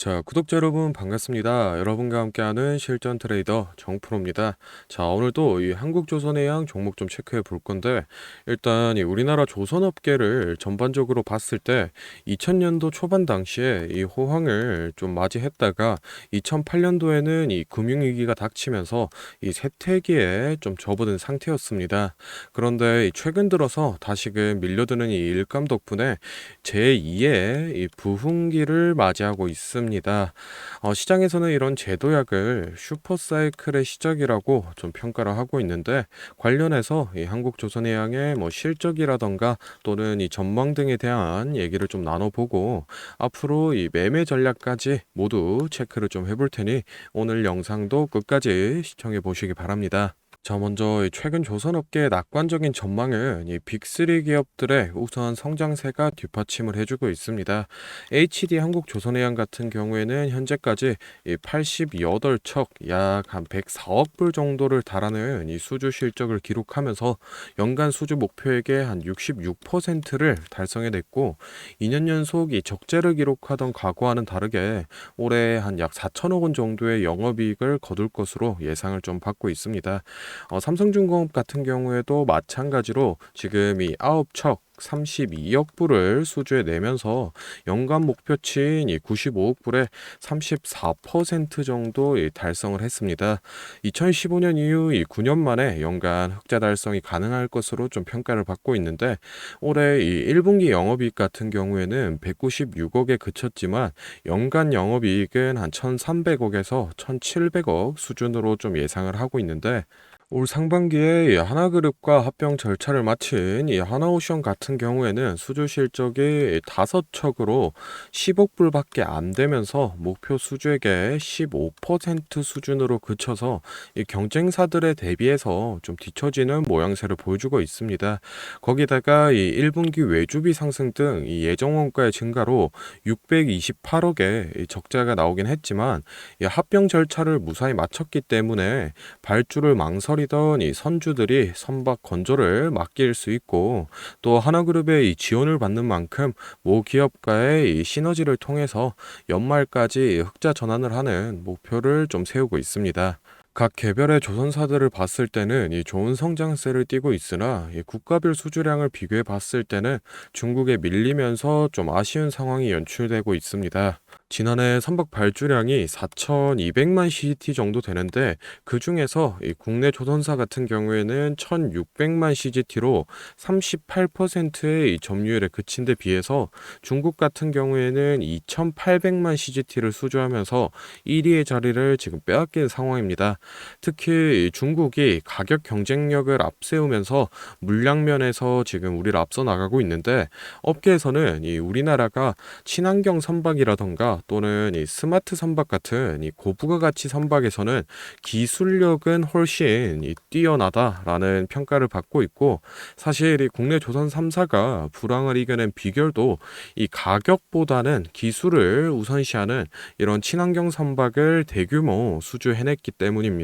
자, 구독자 여러분 반갑습니다. 여러분과 함께하는 실전 트레이더 정프로입니다. 자, 오늘도 이 한국조선해양 종목 좀 체크해 볼 건데, 일단 이 우리나라 조선업계를 전반적으로 봤을 때 2000년도 초반 당시에 이 호황을 좀 맞이했다가 2008년도에는 이 금융위기가 닥치면서 이 쇠퇴기에 좀 접어든 상태였습니다. 그런데 이 최근 들어서 다시금 밀려드는 이 일감 덕분에 제2의 이 부흥기를 맞이하고 있습니다. 시장에서는 이런 제도약을 슈퍼사이클의 시작이라고 좀 평가를 하고 있는데, 관련해서 이 한국조선해양의 실적이라던가 또는 이 전망 등에 대한 얘기를 좀 나눠보고, 앞으로 이 매매 전략까지 모두 체크를 좀 해볼 테니 오늘 영상도 끝까지 시청해 보시기 바랍니다. 자, 먼저 이 최근 조선업계의 낙관적인 전망은 이 빅3 기업들의 우수한 성장세가 뒷받침을 해주고 있습니다. HD 한국조선해양 같은 경우에는 현재까지 이 88척 약 한 104억 불 정도를 달하는 이 수주 실적을 기록하면서 연간 수주 목표액의 한 66%를 달성해냈고, 2년 연속 이 적재를 기록하던 과거와는 다르게 올해 한 약 4천억 원 정도의 영업이익을 거둘 것으로 예상을 좀 받고 있습니다. 삼성중공업 같은 경우에도 마찬가지로 지금 이 9척 32억 불을 수주해 내면서 연간 목표치인 이 95억 불의 34% 정도 달성을 했습니다. 2015년 이후 이 9년 만에 연간 흑자 달성이 가능할 것으로 좀 평가를 받고 있는데, 올해 이 1분기 영업이익 같은 경우에는 196억에 그쳤지만 연간 영업이익은 한 1,300억에서 1,700억 수준으로 좀 예상을 하고 있는데, 올 상반기에 이 하나그룹과 합병 절차를 마친 이 하나오션 같은 경우에는 수주 실적이 5척으로 10억 불밖에 안 되면서 목표 수주액의 15% 수준으로 그쳐서 이 경쟁사들에 대비해서 좀 뒤처지는 모양새를 보여주고 있습니다. 거기다가 이 1분기 외주비 상승 등 이 예정 원가의 증가로 628억의 적자가 나오긴 했지만, 이 합병 절차를 무사히 마쳤기 때문에 발주를 망설이던 이 선주들이 선박 건조를 맡길 수 있고, 또 하나그룹의 이 지원을 받는 만큼 모 기업과의 이 시너지를 통해서 연말까지 흑자 전환을 하는 목표를 좀 세우고 있습니다. 각 개별의 조선사들을 봤을 때는 이 좋은 성장세를 띠고 있으나, 이 국가별 수주량을 비교해 봤을 때는 중국에 밀리면서 좀 아쉬운 상황이 연출되고 있습니다. 지난해 선박 발주량이 4,200만 CGT 정도 되는데, 그 중에서 이 국내 조선사 같은 경우에는 1,600만 CGT로 38%의 이 점유율에 그친 데 비해서 중국 같은 경우에는 2,800만 CGT를 수주하면서 1위의 자리를 지금 빼앗긴 상황입니다. 특히 이 중국이 가격 경쟁력을 앞세우면서 물량면에서 지금 우리를 앞서 나가고 있는데, 업계에서는 이 우리나라가 친환경 선박이라던가 또는 이 스마트 선박 같은 이 고부가 가치 선박에서는 기술력은 훨씬 뛰어나다라는 평가를 받고 있고, 사실 이 국내 조선 3사가 불황을 이겨낸 비결도 이 가격보다는 기술을 우선시하는 이런 친환경 선박을 대규모 수주해냈기 때문입니다.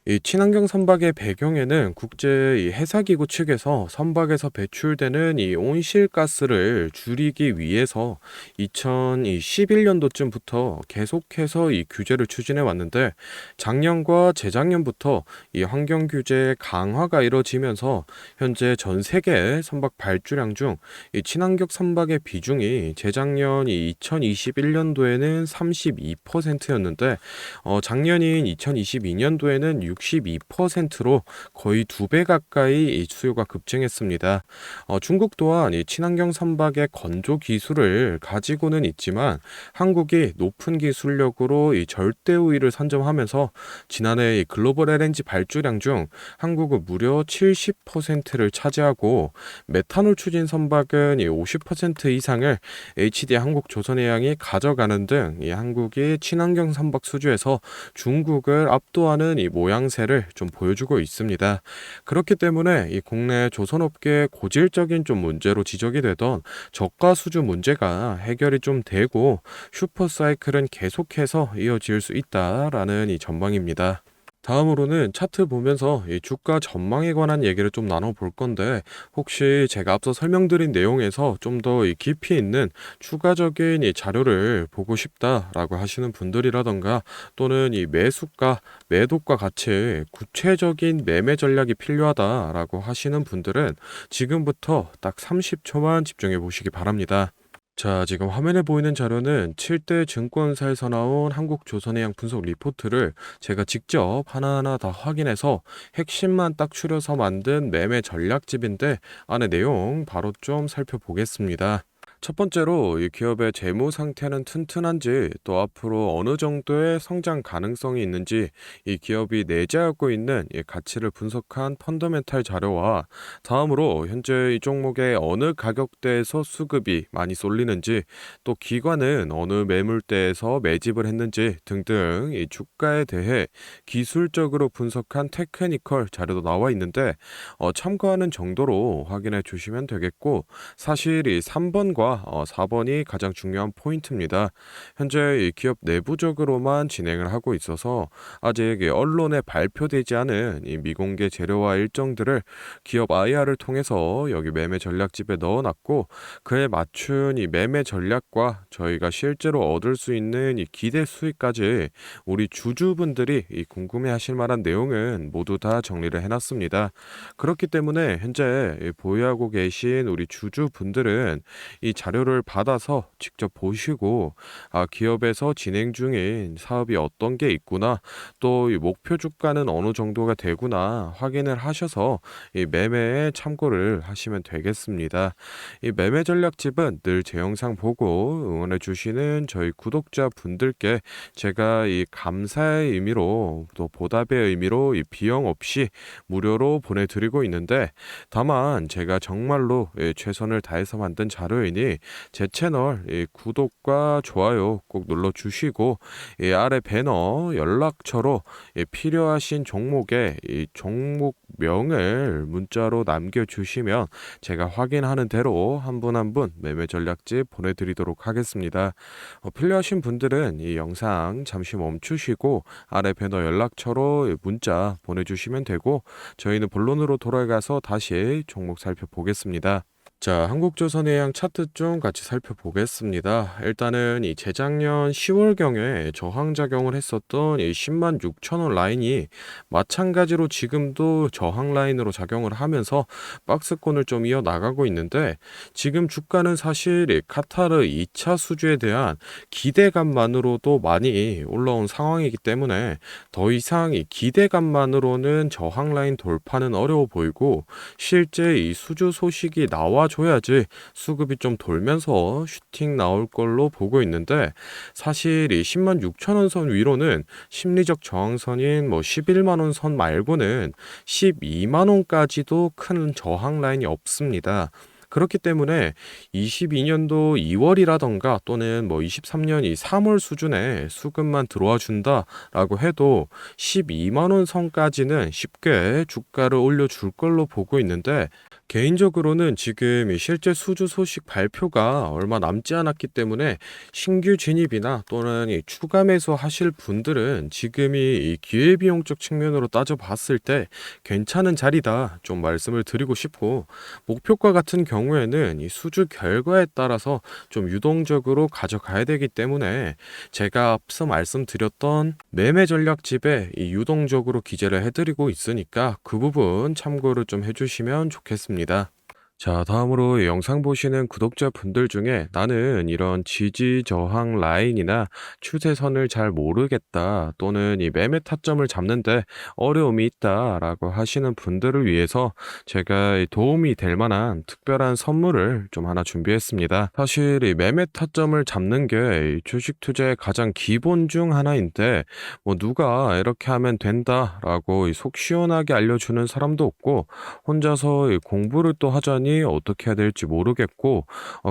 이 친환경 선박의 배경에는 국제 이 해사기구 측에서 선박에서 배출되는 이 온실가스를 줄이기 위해서 2011년도쯤부터 계속해서 이 규제를 추진해 왔는데, 작년과 재작년부터 이 환경 규제 강화가 이뤄지면서 현재 전 세계 선박 발주량 중 이 친환경 선박의 비중이 재작년 이 2021년도에는 32%였는데, 작년인 2022년도에는 62%로 거의 2배 가까이 이 수요가 급증했습니다. 중국 또한 이 친환경 선박의 건조 기술을 가지고는 있지만, 한국이 높은 기술력으로 이 절대 우위를 선점하면서 지난해 이 글로벌 LNG 발주량 중 한국은 무려 70%를 차지하고, 메탄올 추진 선박은 이 50% 이상을 HD 한국조선해양이 가져가는 등 이 한국이 친환경 선박 수주에서 중국을 압도하는 이 모양새를 좀 보여주고 있습니다. 그렇기 때문에 이 국내 조선업계의 고질적인 좀 문제로 지적이 되던 저가 수주 문제가 해결이 좀 되고, 슈퍼사이클은 계속해서 이어질 수 있다라는 이 전망입니다. 다음으로는 차트 보면서 이 주가 전망에 관한 얘기를 좀 나눠볼 건데, 혹시 제가 앞서 설명드린 내용에서 좀 더 깊이 있는 추가적인 이 자료를 보고 싶다라고 하시는 분들이라던가, 또는 이 매수가, 매도가 같이 구체적인 매매 전략이 필요하다라고 하시는 분들은 지금부터 딱 30초만 집중해 보시기 바랍니다. 자, 지금 화면에 보이는 자료는 7대 증권사에서 나온 한국조선해양 분석 리포트를 제가 직접 하나하나 다 확인해서 핵심만 딱 추려서 만든 매매 전략집인데, 안에 내용 바로 좀 살펴보겠습니다. 첫 번째로 이 기업의 재무 상태는 튼튼한지, 또 앞으로 어느 정도의 성장 가능성이 있는지, 이 기업이 내재하고 있는 이 가치를 분석한 펀더멘탈 자료와, 다음으로 현재 이 종목의 어느 가격대에서 수급이 많이 쏠리는지, 또 기관은 어느 매물대에서 매집을 했는지 등등 이 주가에 대해 기술적으로 분석한 테크니컬 자료도 나와 있는데, 참고하는 정도로 확인해 주시면 되겠고, 사실 이 3번과 4번이 가장 중요한 포인트입니다. 현재 이 기업 내부적으로만 진행을 하고 있어서 아직 이 언론에 발표되지 않은 이 미공개 재료와 일정들을 기업 IR을 통해서 여기 매매 전략집에 넣어놨고, 그에 맞춘 이 매매 전략과 저희가 실제로 얻을 수 있는 이 기대 수익까지 우리 주주분들이 이 궁금해하실 만한 내용은 모두 다 정리를 해놨습니다. 그렇기 때문에 현재 이 보유하고 계신 우리 주주분들은 이 자료를 받아서 직접 보시고, 기업에서 진행 중인 사업이 어떤 게 있구나, 또 이 목표 주가는 어느 정도가 되구나 확인을 하셔서 이 매매에 참고를 하시면 되겠습니다. 이 매매 전략집은 늘 제 영상 보고 응원해 주시는 저희 구독자 분들께 제가 이 감사의 의미로, 또 보답의 의미로 이 비용 없이 무료로 보내드리고 있는데, 다만 제가 정말로 최선을 다해서 만든 자료이니 제 채널 구독과 좋아요 꼭 눌러주시고, 아래 배너 연락처로 필요하신 종목의 이 종목명을 문자로 남겨주시면 제가 확인하는 대로 한 분 한 분 매매 전략집 보내드리도록 하겠습니다. 필요하신 분들은 이 영상 잠시 멈추시고 아래 배너 연락처로 문자 보내주시면 되고, 저희는 본론으로 돌아가서 다시 종목 살펴보겠습니다. 자, 한국조선해양 차트 좀 같이 살펴보겠습니다. 일단은 이 재작년 10월경에 저항작용을 했었던 이 10만 6천 원 라인이 마찬가지로 지금도 저항 라인으로 작용을 하면서 박스권을 좀 이어나가고 있는데, 지금 주가는 사실 이 카타르 2차 수주에 대한 기대감만으로도 많이 올라온 상황이기 때문에 더 이상 이 기대감만으로는 저항 라인 돌파는 어려워 보이고, 실제 이 수주 소식이 나와줘야지 수급이 좀 돌면서 슈팅 나올 걸로 보고 있는데, 사실 이 10만 6천 원 선 위로는 심리적 저항선인 뭐 11만 원 선 말고는 12만 원까지도 큰 저항 라인이 없습니다. 그렇기 때문에 22년도 2월이라던가 또는 뭐 23년 이 3월 수준의 수급만 들어와 준다라고 해도 12만 원 선까지는 쉽게 주가를 올려줄 걸로 보고 있는데, 개인적으로는 지금 이 실제 수주 소식 발표가 얼마 남지 않았기 때문에 신규 진입이나 또는 이 추가 매수 하실 분들은 지금이 이 기회비용적 측면으로 따져봤을 때 괜찮은 자리다 좀 말씀을 드리고 싶고, 목표가 같은 경우에는 이 수주 결과에 따라서 좀 유동적으로 가져가야 되기 때문에 제가 앞서 말씀드렸던 매매 전략집에 이 유동적으로 기재를 해드리고 있으니까 그 부분 참고를 좀 해주시면 좋겠습니다. 자, 다음으로 영상 보시는 구독자분들 중에 나는 이런 지지 저항 라인이나 추세선을 잘 모르겠다, 또는 이 매매 타점을 잡는데 어려움이 있다라고 하시는 분들을 위해서 제가 이 도움이 될 만한 특별한 선물을 좀 하나 준비했습니다. 사실 이 매매 타점을 잡는 게 이 주식 투자의 가장 기본 중 하나인데, 뭐 누가 이렇게 하면 된다라고 이 속 시원하게 알려주는 사람도 없고, 혼자서 이 공부를 또 하자니 보니 어떻게 해야 될지 모르겠고,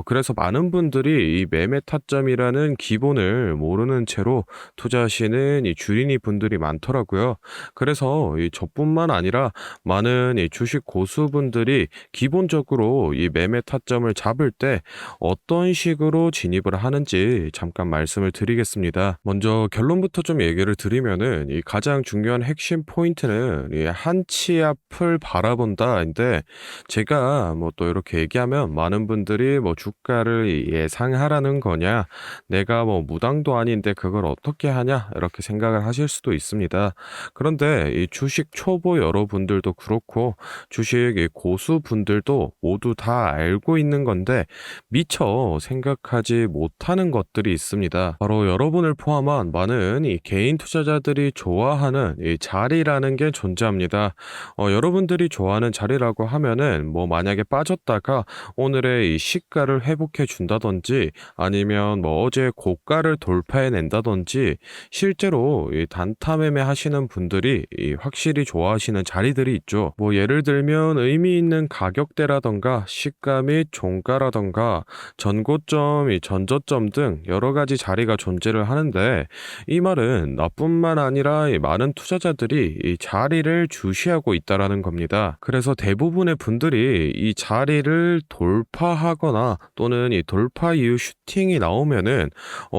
그래서 많은 분들이 이 매매 타점이라는 기본을 모르는 채로 투자하시는 이 주린이 분들이 많더라고요. 그래서 이 저뿐만 아니라 많은 이 주식 고수분들이 기본적으로 이 매매 타점을 잡을 때 어떤 식으로 진입을 하는지 잠깐 말씀을 드리겠습니다. 먼저 결론부터 좀 얘기를 드리면은 이 가장 중요한 핵심 포인트는 이 한 치 앞을 바라본다인데, 제가 뭐 또 이렇게 얘기하면 많은 분들이 뭐 주가를 예상하라는 거냐, 내가 뭐 무당도 아닌데 그걸 어떻게 하냐 이렇게 생각을 하실 수도 있습니다. 그런데 이 주식 초보 여러분들도 그렇고 주식 이 고수분들도 모두 다 알고 있는 건데 미처 생각하지 못하는 것들이 있습니다. 바로 여러분을 포함한 많은 이 개인 투자자들이 좋아하는 이 자리라는 게 존재합니다. 여러분들이 좋아하는 자리라고 하면은 뭐 만약에 빠졌다가 오늘의 이 시가를 회복해 준다든지, 아니면 뭐 어제 고가를 돌파해 낸다든지, 실제로 이 단타 매매 하시는 분들이 이 확실히 좋아하시는 자리들이 있죠. 뭐 예를 들면 의미 있는 가격대라던가 시가 및 종가라던가 전고점, 이 전저점 등 여러 가지 자리가 존재를 하는데, 이 말은 나뿐만 아니라 이 많은 투자자들이 이 자리를 주시하고 있다라는 겁니다. 그래서 대부분의 분들이 이 자리를 돌파하거나 또는 이 돌파 이후 슈팅이 나오면은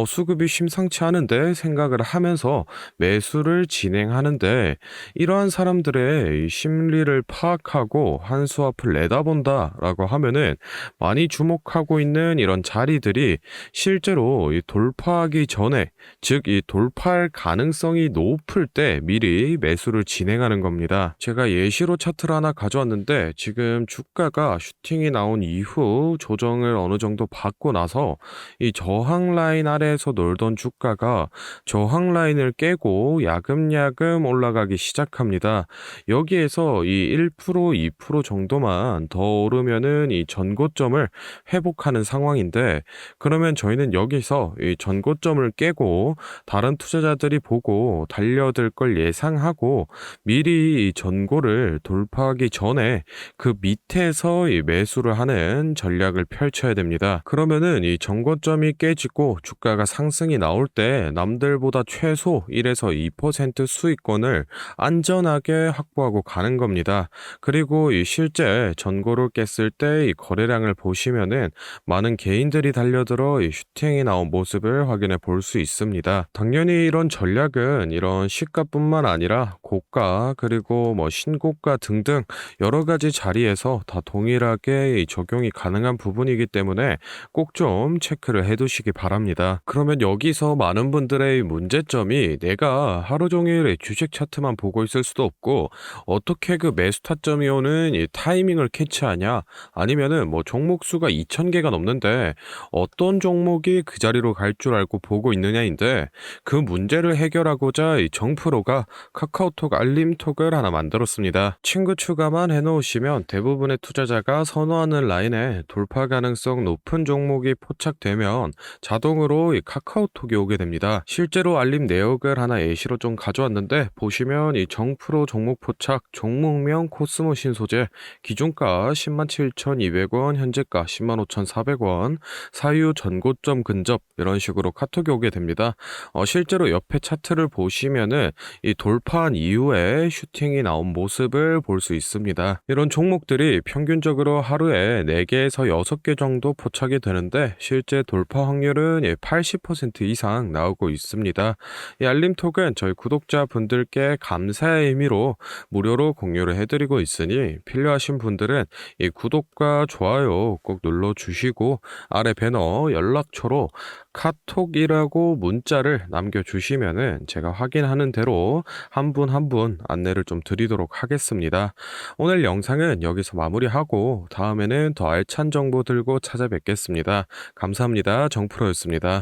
수급이 심상치 않은데 생각을 하면서 매수를 진행하는데, 이러한 사람들의 이 심리를 파악하고 한 수 앞을 내다본다라고 하면은 많이 주목하고 있는 이런 자리들이 실제로 이 돌파하기 전에, 즉 이 돌파할 가능성이 높을 때 미리 매수를 진행하는 겁니다. 제가 예시로 차트를 하나 가져왔는데, 지금 주가가 슈팅이 나온 이후 조정을 어느 정도 받고 나서 이 저항 라인 아래에서 놀던 주가가 저항 라인을 깨고 야금야금 올라가기 시작합니다. 여기에서 이 1%, 2% 정도만 더 오르면은 이 전고점을 회복하는 상황인데, 그러면 저희는 여기서 이 전고점을 깨고 다른 투자자들이 보고 달려들 걸 예상하고 미리 이 전고를 돌파하기 전에 그 밑에서 이 매수를 하는 전략을 펼쳐야 됩니다. 그러면은 이 전고점이 깨지고 주가가 상승이 나올 때 남들보다 최소 1에서 2% 수익권을 안전하게 확보하고 가는 겁니다. 그리고 이 실제 전고를 깼을 때 이 거래량을 보시면은 많은 개인들이 달려들어 이 슈팅이 나온 모습을 확인해 볼 수 있습니다. 당연히 이런 전략은 이런 시가뿐만 아니라 고가 그리고 뭐 신고가 등등 여러 가지 자리에서 다 동일하게 이 적용이 가능한 부분이기 때문에 꼭 좀 체크를 해 두시기 바랍니다. 그러면 여기서 많은 분들의 문제점이, 내가 하루 종일 이 주식 차트만 보고 있을 수도 없고 어떻게 그 매수 타점이 오는 이 타이밍을 캐치하냐, 아니면은 뭐 종목 수가 2,000개가 넘는데 어떤 종목이 그 자리로 갈 줄 알고 보고 있느냐인데, 그 문제를 해결하고자 이 정프로가 카카오톡 알림톡을 하나 만들었습니다. 친구 추가만 해놓으시면 대부분의 투자자가 선호하는 라인에 돌파 가능성 높은 종목이 포착되면 자동으로 이 카카오톡이 오게 됩니다. 실제로 알림 내역을 하나 예시로 좀 가져왔는데, 보시면 이 정프로 종목 포착, 종목명 코스모 신소재, 기준가 107,200원, 현재가 105,400원, 사유 전고점 근접, 이런 식으로 카톡이 오게 됩니다. 실제로 옆에 차트를 보시면은 이 돌파한 이후에 슈팅이 나온 모습을 볼 수 있습니다. 이런 종목들이 평균적으로 하루에 4개에서 6개 정도 포착이 되는데, 실제 돌파 확률은 80% 이상 나오고 있습니다. 이 알림톡은 저희 구독자분들께 감사의 의미로 무료로 공유를 해드리고 있으니, 필요하신 분들은 이 구독과 좋아요 꼭 눌러주시고 아래 배너 연락처로 카톡이라고 문자를 남겨주시면은 제가 확인하는 대로 한 분 한 분 안내를 좀 드리도록 하겠습니다. 오늘 영상은 여기서 마무리하고 다음에는 더 알찬 정보 들고 찾아뵙겠습니다. 감사합니다. 정프로였습니다.